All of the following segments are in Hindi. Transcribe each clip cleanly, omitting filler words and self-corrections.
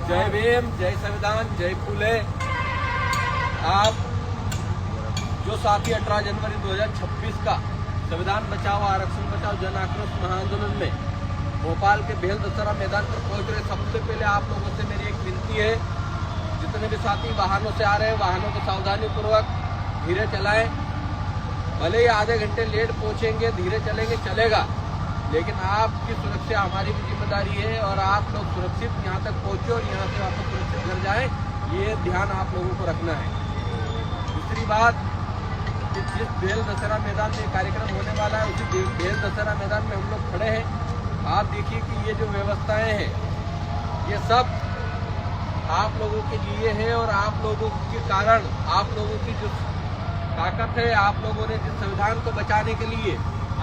जय भीम, जय संविधान, जय फूले। आप जो साथी 18 जनवरी 2026 का संविधान बचाओ आरक्षण बचाओ जन आक्रोश महाआंदोलन में भोपाल के बेल दशहरा मैदान पर पहुंच रहे, सबसे पहले आप लोगों से मेरी एक विनती है, जितने भी साथी वाहनों से आ रहे हैं वाहनों को सावधानी पूर्वक धीरे चलाएं। भले ही आधे घंटे लेट पहुंचेंगे, धीरे चलेंगे, चलेगा, लेकिन आपकी सुरक्षा हमारी भी जिम्मेदारी है और आप लोग सुरक्षित यहाँ तक पहुंचे और यहाँ से वापस सुरक्षित घर जाएं, ये ध्यान आप लोगों को रखना है। दूसरी बात कि जिस बेल दशहरा मैदान में कार्यक्रम होने वाला है उसी बेल दशहरा मैदान में हम लोग खड़े हैं। आप देखिए कि ये जो व्यवस्थाएं हैं ये सब आप लोगों के लिए है और आप लोगों के कारण, आप लोगों की जो ताकत है, आप लोगों ने जिस संविधान को बचाने के लिए,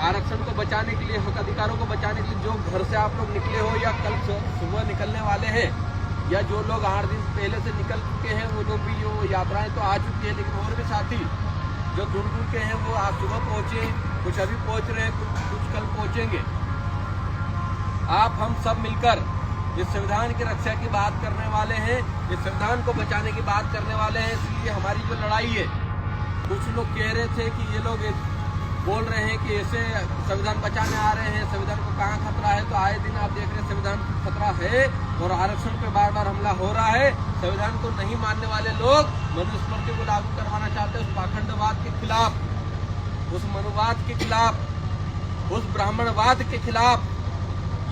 आरक्षण को बचाने के लिए, हक अधिकारों को बचाने के लिए जो घर से आप लोग निकले हो या कल सुबह निकलने वाले हैं या जो लोग 8 दिन पहले से निकल चुके हैं वो लोग भी, जो यात्राएं तो आ चुकी है, लेकिन और भी साथी जो दूर दूर के हैं वो आज सुबह पहुंचे, कुछ अभी पहुंच रहे हैं, कुछ कल पहुंचेंगे। आप हम सब मिलकर इस संविधान की रक्षा की बात करने वाले हैं, इस संविधान को बचाने की बात करने वाले हैं। इसलिए हमारी जो लड़ाई है, कुछ लोग कह रहे थे कि ये लोग बोल रहे हैं कि ऐसे संविधान बचाने आ रहे हैं, संविधान को कहाँ खतरा है, तो आए दिन आप देख रहे हैं संविधान को खतरा है और आरक्षण पे बार बार हमला हो रहा है। संविधान को नहीं मानने वाले लोग मनुस्मृति को लागू करवाना चाहते हैं, उस पाखंडवाद के खिलाफ, उस मनुवाद के खिलाफ, उस ब्राह्मणवाद के खिलाफ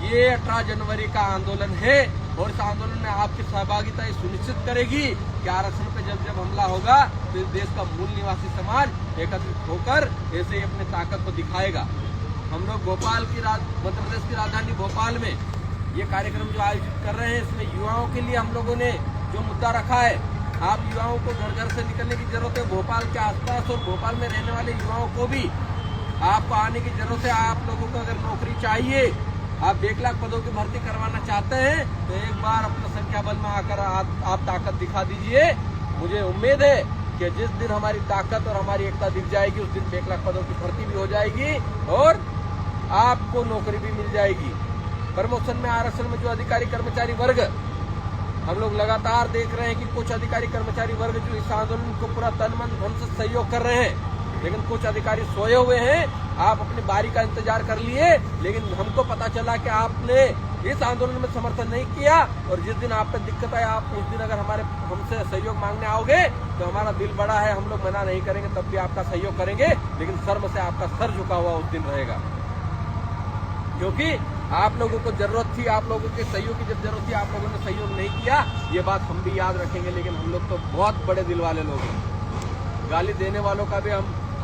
ये 18 जनवरी का आंदोलन है और इस आंदोलन में आपकी सहभागिता सुनिश्चित करेगी कि आरक्षण पे जब जब हमला होगा तो इस देश का मूल निवासी समाज एकत्रित होकर ऐसे ही अपनी ताकत को दिखाएगा। हम लोग भोपाल की मध्य प्रदेश की राजधानी भोपाल में ये कार्यक्रम जो आयोजित कर रहे हैं, इसमें युवाओं के लिए हम लोगों ने जो मुद्दा रखा है, आप युवाओं को घर घर से निकलने की जरूरत है। भोपाल के आसपास और भोपाल में रहने वाले युवाओं को भी आपको आने की जरूरत है। आप लोगों को अगर नौकरी चाहिए, आप 1 लाख पदों की भर्ती करवाना चाहते हैं तो एक बार अपना संख्या बल में आकर आप ताकत दिखा दीजिए। मुझे उम्मीद है कि जिस दिन हमारी ताकत और हमारी एकता दिख जाएगी उस दिन 1 लाख पदों की भर्ती भी हो जाएगी और आपको नौकरी भी मिल जाएगी। प्रमोशन में, आरक्षण में जो अधिकारी कर्मचारी वर्ग, हम लोग लगातार देख रहे हैं कि कुछ अधिकारी कर्मचारी वर्ग जो इस आंदोलन को पूरा तन मन धन से सहयोग कर रहे हैं, लेकिन कुछ अधिकारी सोए हुए हैं। आप अपनी बारी का इंतजार कर लिए, लेकिन हमको पता चला कि आपने इस आंदोलन में समर्थन नहीं किया और जिस दिन आप पे दिक्कत आए, आप उस दिन अगर हमसे सहयोग मांगने आओगे तो हमारा दिल बड़ा है, हम लोग मना नहीं करेंगे, तब भी आपका सहयोग करेंगे, लेकिन शर्म से आपका सर झुका हुआ उस दिन रहेगा। क्योंकि आप लोगों को जरूरत थी, आप लोगों के सहयोग की जब जरूरत थी, आप लोगों ने सहयोग नहीं किया, ये बात हम भी याद रखेंगे। लेकिन हम लोग तो बहुत बड़े दिल वाले लोग हैं। गाली देने वालों का भी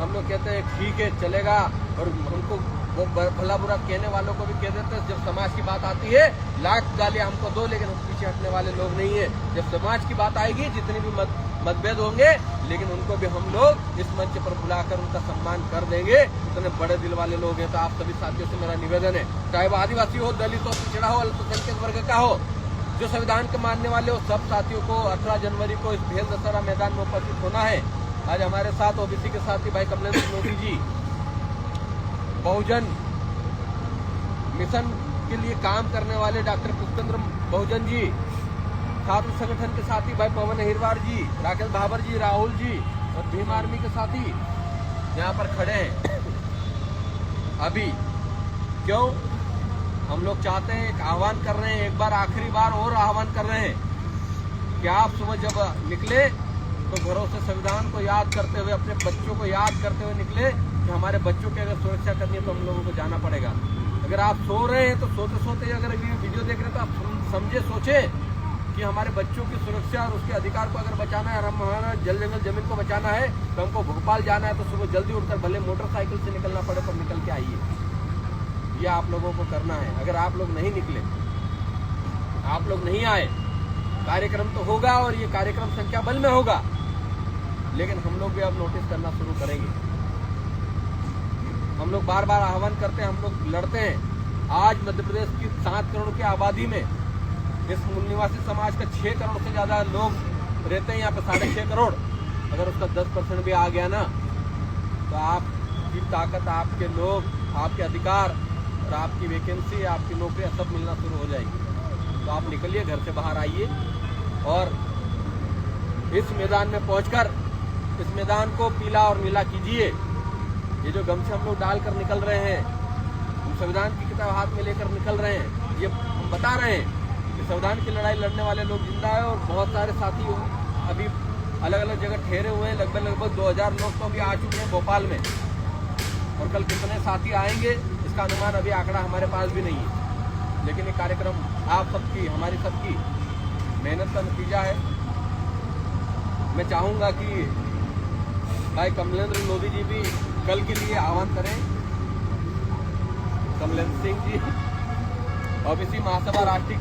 हम लोग कहते हैं ठीक है चलेगा, और हमको वो भला बुरा कहने वालों को भी कह देते हैं। जब समाज की बात आती है, लाख गालियां हमको दो, लेकिन हम पीछे हटने वाले लोग नहीं है। जब समाज की बात आएगी, जितनी भी मतभेद होंगे, लेकिन उनको भी हम लोग इस मंच पर बुलाकर उनका सम्मान कर देंगे। इतने बड़े दिल वाले लोग हैं। तो आप सभी साथियों से मेरा निवेदन है, चाहे वो आदिवासी हो, दलित हो, पिछड़ा हो, अल्पसंख्यक वर्ग का हो, जो संविधान के मानने वाले हो, सब साथियों को 18 जनवरी को इस बेल दशहरा मैदान में उपस्थित होना है। आज हमारे साथ ओबीसी के साथी भाई कमलेंद्र मोदी जी, बहुजन मिशन के लिए काम करने वाले डॉक्टर पुष्पेंद्र बहुजन जी, छात्र संगठन के साथी भाई पवन अहिरवार जी, राकेश भाबर जी, राहुल जी और भीम आर्मी के साथी यहाँ पर खड़े हैं। अभी क्यों हम लोग चाहते हैं, एक आह्वान कर रहे हैं, एक बार आखिरी बार और आह्वान कर रहे हैं कि आप सुबह जब निकले तो घरों से संविधान को याद करते हुए, अपने बच्चों को याद करते हुए निकले कि हमारे बच्चों की अगर सुरक्षा करनी है तो हम लोगों को जाना पड़ेगा। अगर आप सो रहे हैं तो सोते सोते अगर वीडियो देख रहे हैं तो आप समझे, सोचे कि हमारे बच्चों की सुरक्षा और उसके अधिकार को अगर बचाना है, हमारा जल जंगल जमीन को बचाना है, तो हमको भोपाल जाना है तो सुबह जल्दी उठकर भले मोटरसाइकिल से निकलना पड़े पर निकल के आइए। ये आप लोगों को करना है। अगर आप लोग नहीं निकले, आप लोग नहीं आए, कार्यक्रम तो होगा और ये कार्यक्रम संख्या बल में होगा, लेकिन हम लोग भी अब नोटिस करना शुरू करेंगे। हम लोग बार बार आह्वान करते हैं, हम लोग लड़ते हैं। आज मध्य प्रदेश की 7 करोड़ की आबादी में इस मूल निवासी समाज का 6 करोड़ से ज्यादा लोग रहते हैं यहाँ पे, 6.5 करोड़। अगर उसका 10% भी आ गया ना, तो आपकी ताकत, आपके लोग, आपके अधिकार और आपकी वैकेंसी, आपकी नौकरियां सब मिलना शुरू हो जाएगी। तो तो आप निकलिए, घर से बाहर आइए और इस मैदान में पहुंचकर इस मैदान को पीला और नीला कीजिए। ये जो गमछे हम लोग डालकर निकल रहे हैं, हम संविधान की किताब हाथ में लेकर निकल रहे हैं, ये हम बता रहे हैं कि संविधान की लड़ाई लड़ने वाले लोग जिंदा है और बहुत सारे साथी अभी अलग अलग जगह ठहरे हुए हैं। लगभग 2000 लोग तो अभी आ चुके हैं भोपाल में, और कल कितने साथी आएंगे इसका अनुमान अभी आंकड़ा हमारे पास भी नहीं है। लेकिन ये कार्यक्रम आप सबकी, हमारी सबकी मेहनत का नतीजा है। मैं चाहूंगा कि भाई कमलेंद्र लोधी जी भी कल के लिए आह्वान करें। कमलेंद्र सिंह जी ओबीसी महासभा राष्ट्रीय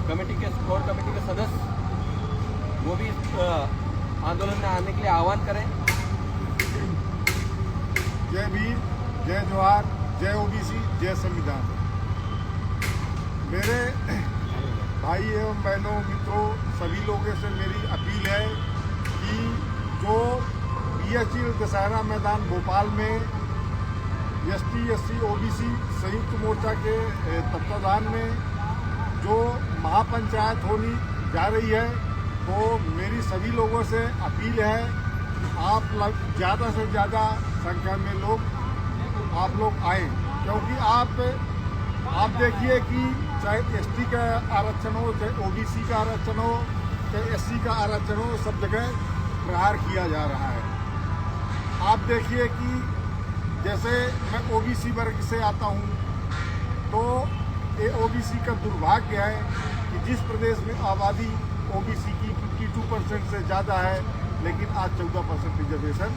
कमेटी के कोर कमेटी के सदस्य, वो भी इस आंदोलन में आने के लिए आह्वान करें। जय भीम, जय जोहार, जय ओबीसी, जय संविधान। मेरे भाई एवं बहनों, मित्रों, सभी लोगों से मेरी अपील है कि जो BHU दशहरा मैदान भोपाल में ST SC OBC संयुक्त मोर्चा के तत्वाधान में जो महापंचायत होनी जा रही है, तो मेरी सभी लोगों से अपील है आप ज़्यादा से ज़्यादा संख्या में आप लोग आए, क्योंकि आप देखिए कि चाहे ST का आरक्षण हो, चाहे OBC का आरक्षण हो, चाहे SC का आरक्षण हो, सब जगह प्रहार किया जा रहा है। आप देखिए कि जैसे मैं OBC वर्ग से आता हूँ, तो ये OBC का दुर्भाग्य है कि जिस प्रदेश में आबादी OBC की 52% से ज़्यादा है, लेकिन आज 14% रिजर्वेशन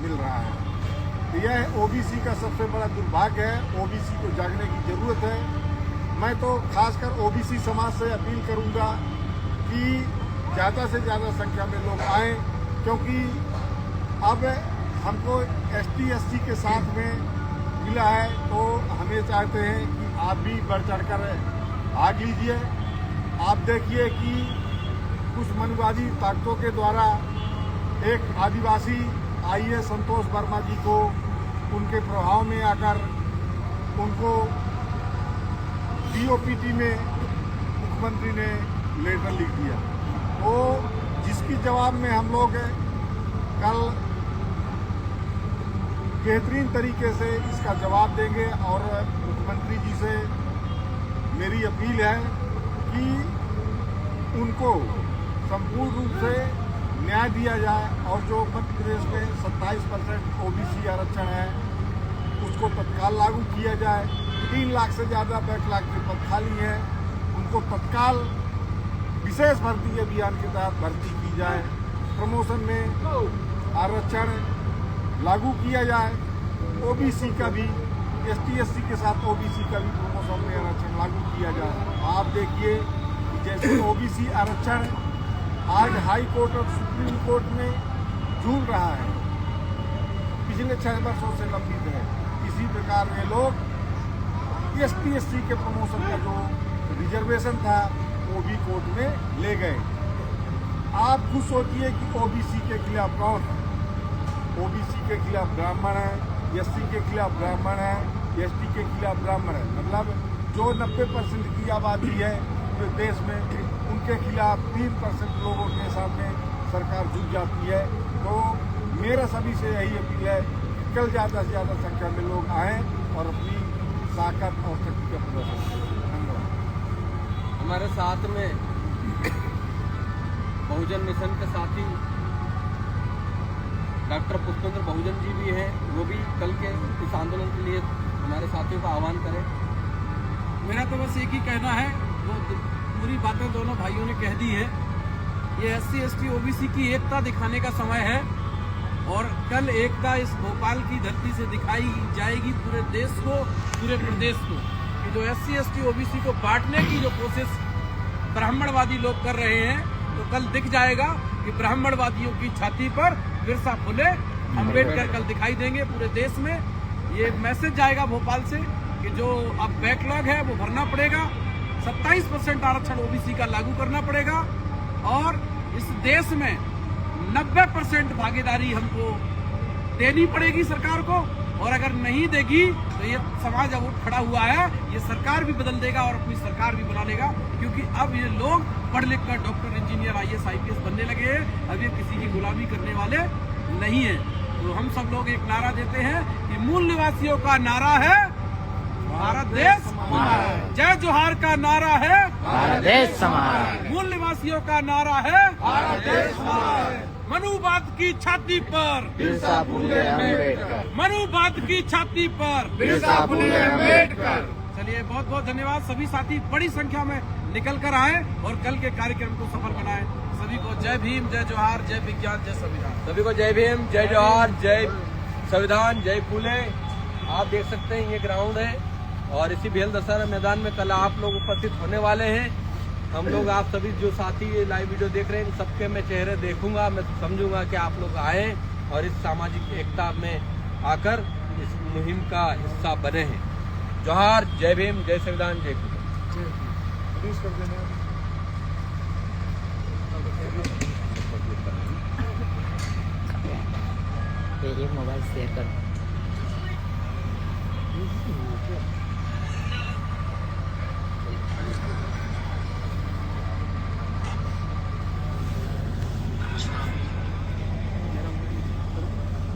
मिल रहा है। तो यह OBC का सबसे बड़ा दुर्भाग्य है। OBC को जागने की ज़रूरत है। मैं तो खासकर OBC समाज से अपील करूंगा कि ज़्यादा से ज़्यादा संख्या में लोग आएँ, क्योंकि अब हमको ST SC के साथ में मिला है, तो हमें चाहते हैं कि आप भी बढ़ चढ़कर भाग लीजिए। आप देखिए कि कुछ मनुवादी ताकतों के द्वारा एक आदिवासी IAS संतोष वर्मा जी को उनके प्रभाव में आकर उनको DOPT में मुख्यमंत्री ने लेटर लिख दिया, तो जिसकी जवाब में हम लोग कल बेहतरीन तरीके से इसका जवाब देंगे। और मुख्यमंत्री जी से मेरी अपील है कि उनको संपूर्ण रूप से न्याय दिया जाए, और जो मध्य प्रदेश में 27% OBC आरक्षण है उसको तत्काल लागू किया जाए। 3 लाख से ज़्यादा बैकलॉग के पद खाली हैं, उनको तत्काल विशेष भर्ती अभियान के तहत भर्ती की जाए। प्रमोशन में आरक्षण लागू किया जाए। OBC का भी, ST SC के साथ OBC का भी प्रमोशन में आरक्षण लागू किया जाए। आप देखिए कि जैसे OBC आरक्षण आज हाई कोर्ट और सुप्रीम कोर्ट में झूल रहा है, पिछले 6 वर्षों से लंबित है, इसी प्रकार वे लोग ST SC के प्रमोशन का जो रिजर्वेशन था वो भी कोर्ट में ले गए। आप खुद सोचिए कि OBC के खिलाफ कौन है? OBC के खिलाफ ब्राह्मण है, SC के खिलाफ ब्राह्मण है, ST के खिलाफ ब्राह्मण है। मतलब जो 90% की आबादी है पूरे देश में, उनके खिलाफ 3% लोगों के सामने सरकार झुक जाती है। तो मेरा सभी से यही अपील है कि कल ज़्यादा से ज़्यादा संख्या में लोग आएँ और अपनी ताकत और शक्ति का प्रदर्शन करें। धन्यवाद। हमारे साथ में बहुजन मिशन के साथी डॉक्टर पुष्पेंद्र बहुजन जी भी हैं, वो भी कल के इस आंदोलन के लिए हमारे साथियों का आह्वान करें। मेरा तो बस एक ही कहना है, वो पूरी बातें दोनों भाइयों ने कह दी है। ये SC ST OBC की एकता दिखाने का समय है, और कल एकता इस भोपाल की धरती से दिखाई जाएगी पूरे देश को, पूरे प्रदेश को, कि जो SC ST OBC को बांटने की जो कोशिश ब्राह्मणवादी लोग कर रहे हैं, तो कल दिख जाएगा कि ब्राह्मणवादियों की छाती पर बिरसा फुले अम्बेडकर कल दिखाई देंगे पूरे देश में। ये मैसेज जाएगा भोपाल से कि जो अब बैकलॉग है वो भरना पड़ेगा, 27% आरक्षण OBC का लागू करना पड़ेगा, और इस देश में 90% भागीदारी हमको देनी पड़ेगी सरकार को, और अगर नहीं देगी तो तो ये समाज अब उठ खड़ा हुआ है, ये सरकार भी बदल देगा और अपनी सरकार भी बना लेगा, क्योंकि अब ये लोग पढ़ लिख कर डॉक्टर, इंजीनियर, IAS, IPS बनने लगे हैं। अब ये किसी की गुलामी करने वाले नहीं है। तो हम सब लोग एक नारा देते हैं कि मूल निवासियों का नारा है भारत देश हमारा है, जय जोहार का नारा है भारत देश हमारा है, मूल निवासियों का नारा है भारत देश हमारा है, मनुवाद की छाती पर बिरसा फुले अम्बेडकर, मनुवाद की छाती पर बिरसा फुले अम्बेडकर। चलिए, बहुत बहुत धन्यवाद। सभी साथी बड़ी संख्या में निकल कर आए और कल के कार्यक्रम को सफल बनाए। सभी को जय भीम, जय जोहार, जय विज्ञान, जय संविधान। सभी को जय भीम, जय जोहार, जय संविधान, जय फूले। आप देख सकते हैं ये ग्राउंड है और इसी भेल दशहरा मैदान में कल आप लोग उपस्थित होने वाले हैं। हम लोग, आप सभी जो साथी ये लाइव वीडियो देख रहे हैं, सबके मैं चेहरे देखूंगा, मैं समझूंगा कि आप लोग आए और इस सामाजिक एकता में आकर इस मुहिम का हिस्सा बने हैं। जोहार, जय भीम, जय संविधान, जय फूले। प्लीज कर देना। ये मोबाइल शेयर कर।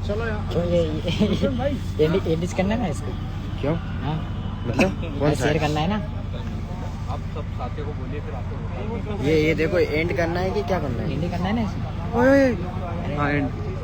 चलो यार, क्यों ये एडिट करना है ना इसको? क्यों? हाँ, मतलब कौन सा शेयर करना है ना? आप सब साथियों को बोलिए, फिर आपको ये देखो एंड करना है कि क्या करना है? एडिट करना है ना इसको? ओए हाँ एंड